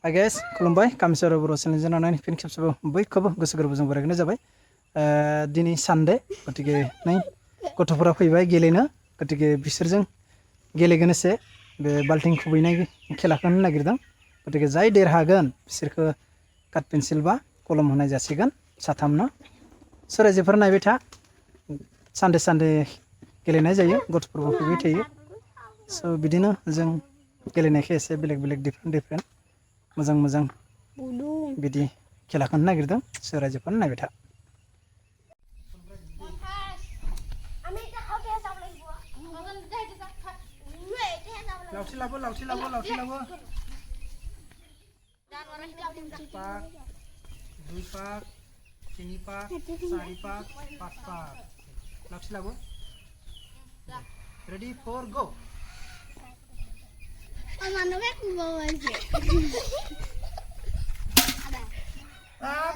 Hi guys, खुलुमबाय कामिसर बर' चेनेलजों नायनानै फिन खेबसेबाव बयखौबो गोसो गोरबोजों बरायनाय जाबाय। दिनै सानडे गतिके नै गथ'फोरा फैबाय गेलेनो गतिके बिसोरजों गेलेगोन एसे बे बाल्टिं खुबैनाय खेलाखौ होनो नागिरदों। गतिके जाय देरहागोन बिसोरखौ काट पेन्सिल बा कलम होनाय जासिगोन साथामनो। सोराजिफोर नायबाय था सानडे गेलेनाय जायो गथ'फोरबो फैबाय थायो। स' बिदिनो जों गेलेनायखौ एसे बेलेग डिफरेन्ट मोजां बिदि खेलाखौ होनो नागिरदों सोराजिफोर नायबाय था। लावथि लाबो पाक 2 पाक 3 पाक 4 पाक 5 पाक लावथि लाबो रेडी फॉर गो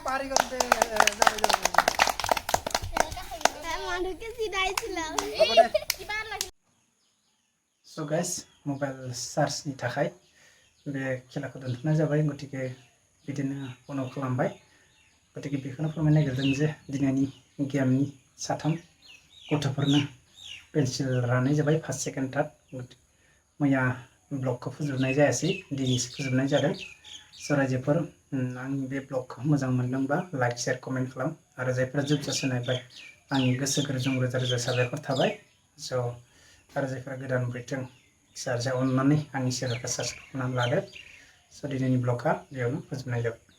पारी करते So guys, mobile charge ni थाखाय बे खेलाखौ दोनथ'नाय जाबाय गतिके बिदिनो उनाव खालामबाय गतिके बेखौनो फोरमायनो नागिरदों जे दिनैनि गेमनि साथाम गथ'फोरनो पेन्सिल राननाय जाबाय फार्स्ट सेकेन्ड थार्ड मैया ब्लगखौ फोजोबनाय जायासै दिनैसो फोजोबनाय जादों। सोराजिफोर आंनि बे ब्लगखौ मोजां मोनदोंबा लाइक शेयार कमेन्ट खालाम आरो जायफोरा जोबजासे नायबाय आंनि गोसो गोरबोजों रोजा साबायखर थाबाय। स' आरो जायफोरा गोदान फैदों अननानै आंनि चेनेलखौ साबस्क्राइब खालामनानै लादो। स' दिनैनि ब्लगआ बेयावनो फोजोबनाय जाबाय।